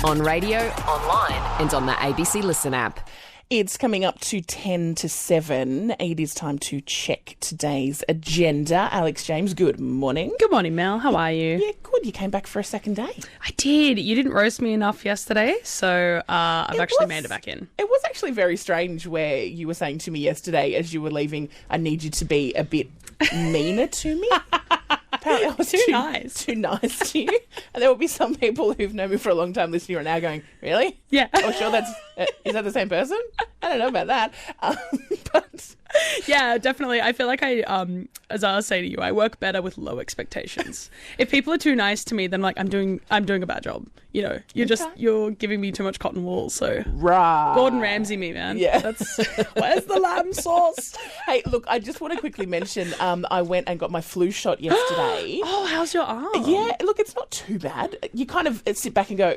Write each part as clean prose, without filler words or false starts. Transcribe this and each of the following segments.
On radio, online, and on the ABC Listen app. It's coming up to 10 to 7. It is time to check today's agenda. Alex James, good morning. Good morning, Mel. How are you? Yeah, good. You came back for a second day. I did. You didn't roast me enough yesterday, so I've actually made it back in. It was actually very strange where you were saying to me yesterday as you were leaving, I need you to be a bit meaner to me. Apparently I was too nice to you. And there will be some people who've known me for a long time listening right now going, really? Yeah. Oh, sure, is that the same person? I don't know about that. But yeah, definitely. I feel like as I was saying to you, I work better with low expectations. If people are too nice to me, then I'm doing a bad job. You know, you're giving me too much cotton wool. So right. Gordon Ramsay me, man. Yeah. Where's the lamb sauce? Hey, look, I just want to quickly mention, I went and got my flu shot yesterday. Oh, how's your arm? Yeah, look, it's not too bad. You kind of sit back and go,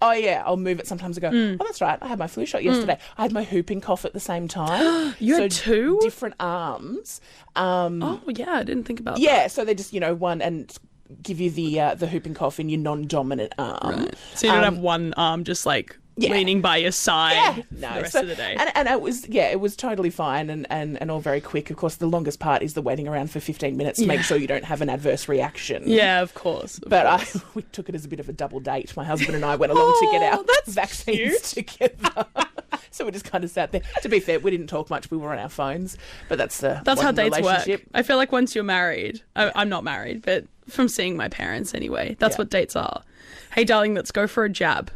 oh, yeah, I'll move it sometimes. I go, oh, that's right, I had my flu shot yesterday. I had my whooping cough at the same time. You had two? Different arms. Oh, yeah, I didn't think about that. Yeah, so they just, one and give you the whooping cough in your non-dominant arm. Right. So you don't have one arm just leaning by your side for the rest of the day. And it was totally fine and all very quick. Of course, the longest part is the waiting around for 15 minutes to make sure you don't have an adverse reaction. Yeah, of course. We took it as a bit of a double date. My husband and I went along to get our vaccines together. So we just kind of sat there. To be fair, we didn't talk much. We were on our phones. But that's how dates work. I feel like once you're married, I'm not married, but from seeing my parents anyway, that's what dates are. Hey, darling, let's go for a jab.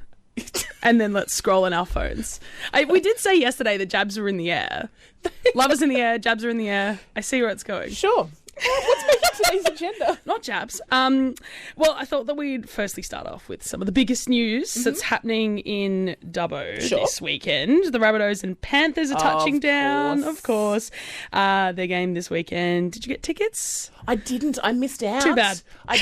And then let's scroll on our phones. We did say yesterday that jabs are in the air. Love is in the air, jabs are in the air. I see where it's going. Sure. What's making today's agenda? Not jabs. Well, I thought that we'd firstly start off with some of the biggest news that's happening in Dubbo this weekend. The Rabbitohs and Panthers are touching down, of course. Their game this weekend. Did you get tickets? I didn't. I missed out. Too bad. I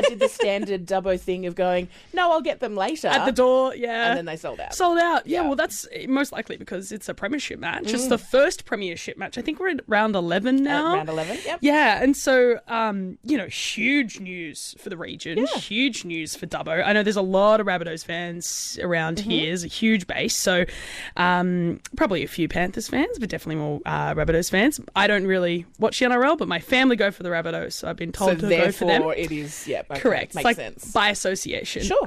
did the standard Dubbo thing of going, no, I'll get them later. At the door, yeah. And then they sold out. Sold out. Yeah, well, that's most likely because it's a premiership match. It's the first premiership match. I think we're at round 11 now. Round 11, yep. Yeah, and so, huge news for the region. Yeah. Huge news for Dubbo. I know there's a lot of Rabbitohs fans around here. There's a huge base. So, probably a few Panthers fans, but definitely more Rabbitohs fans. I don't really watch the NRL, but my family go for the Rabbitohs, so I've been told to go for them. So it is, okay, correct. Makes sense. By association. Sure.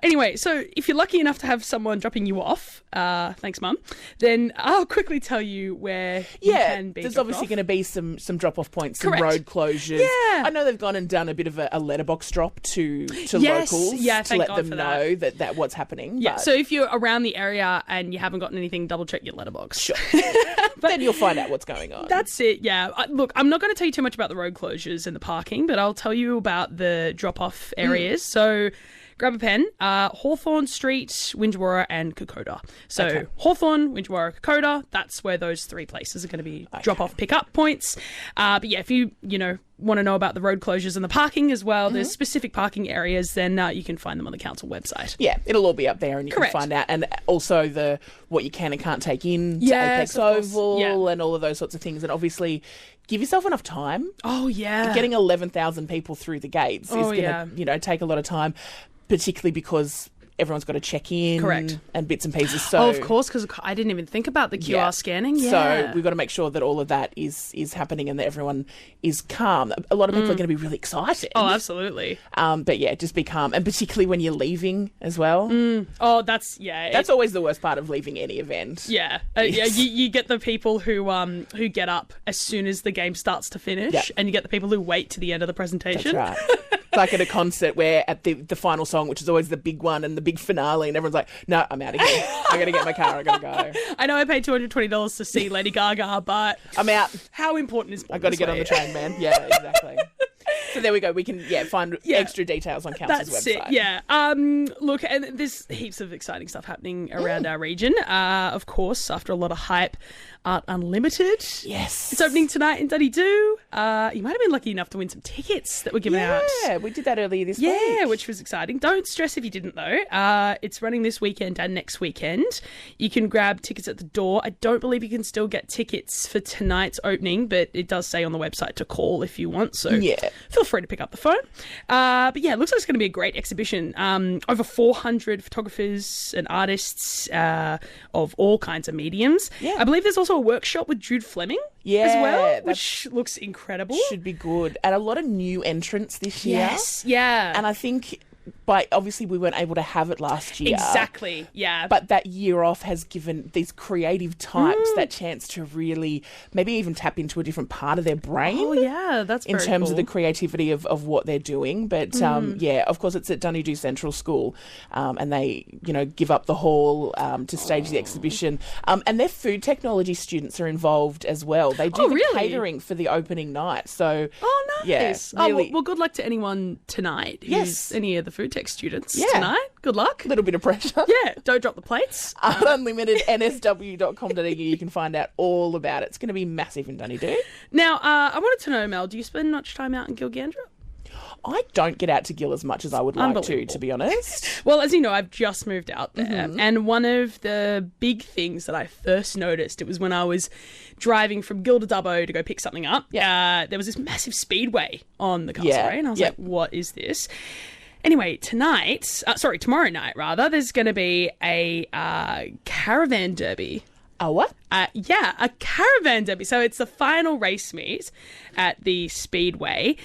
Anyway, so if you're lucky enough to have someone dropping you off, thanks, Mum, then I'll quickly tell you where you can be. There's obviously going to be some drop-off points, correct. Some road closures. Yeah. I know they've gone and done a bit of a letterbox drop to locals to let them know that what's happening. Yeah, but so if you're around the area and you haven't gotten anything, double-check your letterbox. Sure. But then you'll find out what's going on. That's it, yeah. Look, I'm not going to tell you too much about the road closures and the parking, but I'll tell you about the drop-off areas. So grab a pen. Hawthorn Street, Wingewarra and Kokoda. So Hawthorn, Wingewarra, Kokoda, that's where those three places are going to be drop-off pick-up points. But yeah, if you want to know about the road closures and the parking as well, there's specific parking areas, then you can find them on the council website. Yeah, it'll all be up there and you can find out. And also what you can and can't take in to Apex Oval and all of those sorts of things. And obviously give yourself enough time. Oh, yeah. Getting 11,000 people through the gates is going to, take a lot of time, particularly because everyone's got to check in and bits and pieces. So, of course, because I didn't even think about the QR scanning. Yeah. So we've got to make sure that all of that is happening and that everyone is calm. A lot of people are going to be really excited. Oh, absolutely. But yeah, just be calm. And particularly when you're leaving as well. Oh, that's always the worst part of leaving any event. Yeah. You get the people who get up as soon as the game starts to finish and you get the people who wait to the end of the presentation. That's right. It's like at a concert where at the final song, which is always the big one and the big finale, and everyone's like, no, I'm out of here. I got to get my car. I got to go. I know I paid $220 to see Lady Gaga, but I'm out. How important is I got to get on the train, man. Yeah, exactly. So there we go. We can find extra details on Council's website. That's it, yeah. Look, and there's heaps of exciting stuff happening around our region. Of course, after a lot of hype, Art Unlimited. Yes. It's opening tonight in Duddy-Doo. You might have been lucky enough to win some tickets that were given out. Yeah, we did that earlier this week. Yeah, which was exciting. Don't stress if you didn't, though. It's running this weekend and next weekend. You can grab tickets at the door. I don't believe you can still get tickets for tonight's opening, but it does say on the website to call if you want. So feel feel free to pick up the phone. But yeah, it looks like it's going to be a great exhibition. Over 400 photographers and artists of all kinds of mediums. Yeah. I believe there's also a workshop with Jude Fleming as well, which looks incredible. Should be good. And a lot of new entrants this year. Yes, yeah. And I think... obviously we weren't able to have it last year. Exactly, yeah. But that year off has given these creative types that chance to really maybe even tap into a different part of their brain. Oh, yeah, that's very in terms cool. of the creativity of what they're doing. But, yeah, of course, it's at Dunedoo Central School, and they, give up the hall to stage the exhibition. And their food technology students are involved as well. They do the catering for the opening night. So, nice. Yeah, really. Well, good luck to anyone tonight who's any of the food tech students tonight. Good luck. A little bit of pressure. Yeah, don't drop the plates. Unlimitednsw.com.au, you can find out all about it. It's going to be massive in Dunedoo. Now, I wanted to know, Mel, do you spend much time out in Gilgandra? I don't get out to Gill as much as I would like to be honest. Well, as you know, I've just moved out there. And one of the big things that I first noticed, it was when I was driving from Gill to Dubbo to go pick something up. Yeah. There was this massive speedway on the Causeway. And I was like, what is this? Anyway, tomorrow night, there's going to be a caravan derby. A what? Yeah, a caravan derby. So it's the final race meet at the Speedway.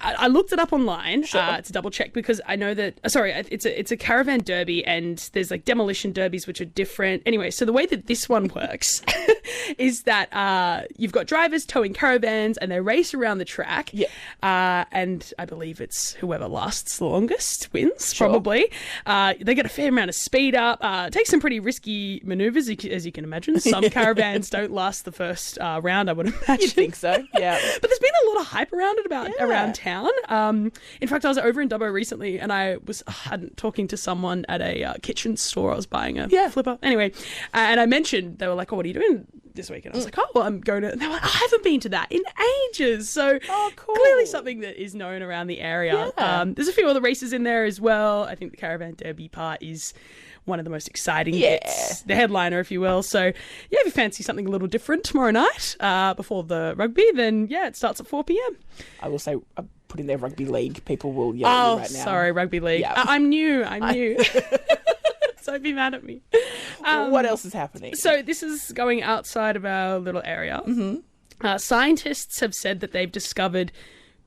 I looked it up online to double check because I know that. It's a caravan derby, and there's like demolition derbies which are different. Anyway, so the way that this one works is that you've got drivers towing caravans, and they race around the track. Yeah. And I believe it's whoever lasts the longest wins. Probably. They get a fair amount of speed up. Take some pretty risky maneuvers, as you can imagine. Some caravans don't last the first round, I would imagine. You'd think so, yeah. But there's been a lot of hype around it around town. In fact, I was over in Dubbo recently, and I was talking to someone at a kitchen store. I was buying a flipper. Anyway, and I mentioned, they were like, oh, what are you doing this weekend? I was like, oh, well, I'm going to... And they were like, I haven't been to that in ages. So cool. Clearly something that is known around the area. Yeah. There's a few other races in there as well. I think the caravan derby part is one of the most exciting bits, the headliner, if you will. So, if you fancy something a little different tomorrow night before the rugby, then, it starts at 4 p.m. I will say, put in there rugby league. People will yell at you right now. Sorry, rugby league. Yeah. I'm new. So be mad at me. What else is happening? So this is going outside of our little area. Scientists have said that they've discovered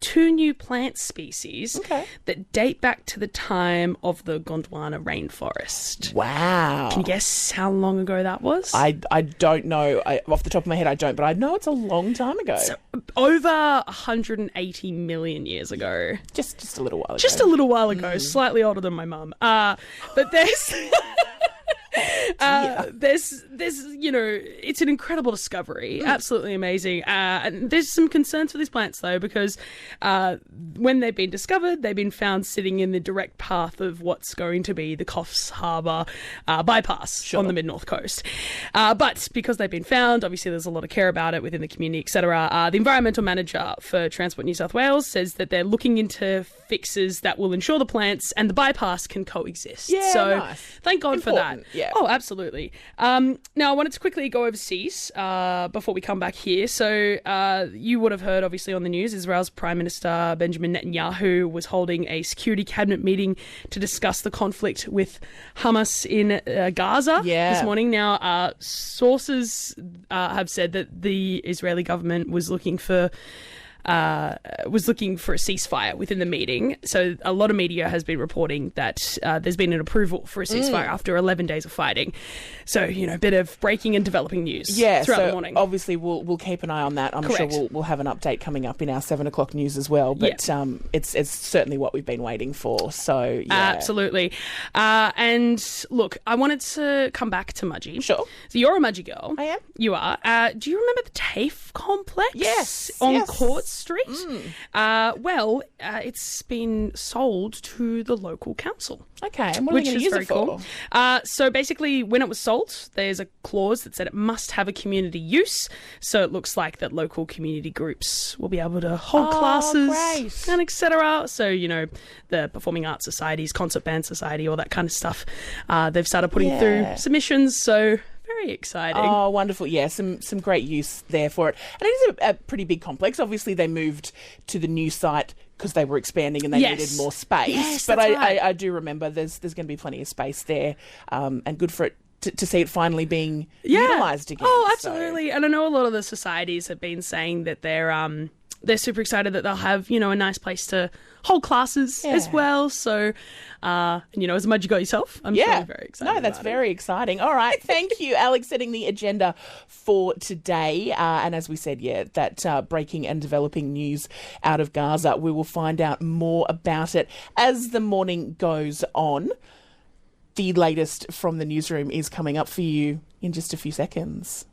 2 new plant species that date back to the time of the Gondwana rainforest. Wow. Can you guess how long ago that was? I don't know. Off the top of my head, I don't, but I know it's a long time ago. So, over 180 million years ago. Just a little while ago. Just a little while ago. Slightly older than my mum. But there's... there's it's an incredible discovery, absolutely amazing, and there's some concerns for these plants though, because when they've been discovered, they've been found sitting in the direct path of what's going to be the Coffs Harbour bypass on the mid-north coast, but because they've been found, obviously there's a lot of care about it within the community, etc. The environmental manager for Transport New South Wales says that they're looking into fixes that will ensure the plants and the bypass can coexist. Nice. Thank God for that. Yeah. Oh, absolutely. Now, I wanted to quickly go overseas before we come back here. So you would have heard, obviously, on the news, Israel's Prime Minister Benjamin Netanyahu was holding a security cabinet meeting to discuss the conflict with Hamas in Gaza this morning. Now, sources have said that the Israeli government was looking for a ceasefire within the meeting. So a lot of media has been reporting that there's been an approval for a ceasefire after 11 days of fighting. So, a bit of breaking and developing news throughout the morning. Obviously we'll keep an eye on that. I'm sure we'll have an update coming up in our 7 o'clock news as well. But it's certainly what we've been waiting for. So, Absolutely. And look, I wanted to come back to Mudgee. Sure. So you're a Mudgee girl. I am. You are. Do you remember the TAFE complex? Yes. On Court Street? Well, it's been sold to the local council. Okay, and what are they going to use it for? Cool. So basically, when it was sold, there's a clause that said it must have a community use. So it looks like that local community groups will be able to hold classes and etc. So, the Performing Arts Societies, Concert Band Society, all that kind of stuff. They've started putting through submissions, so... very exciting. Oh, wonderful. Yeah, some great use there for it. And it is a pretty big complex. Obviously, they moved to the new site because they were expanding and they needed more space. Yes, but that's right. I do remember there's going to be plenty of space there, and good for it to see it finally being utilised again. Oh, absolutely. And I know a lot of the societies have been saying that they're super excited that they'll have, a nice place to hold classes as well. So, as much as you got yourself, I'm sure you're very excited. No, that's very exciting. All right. Thank you, Alex, setting the agenda for today. And as we said, that breaking and developing news out of Gaza, we will find out more about it as the morning goes on. The latest from the newsroom is coming up for you in just a few seconds.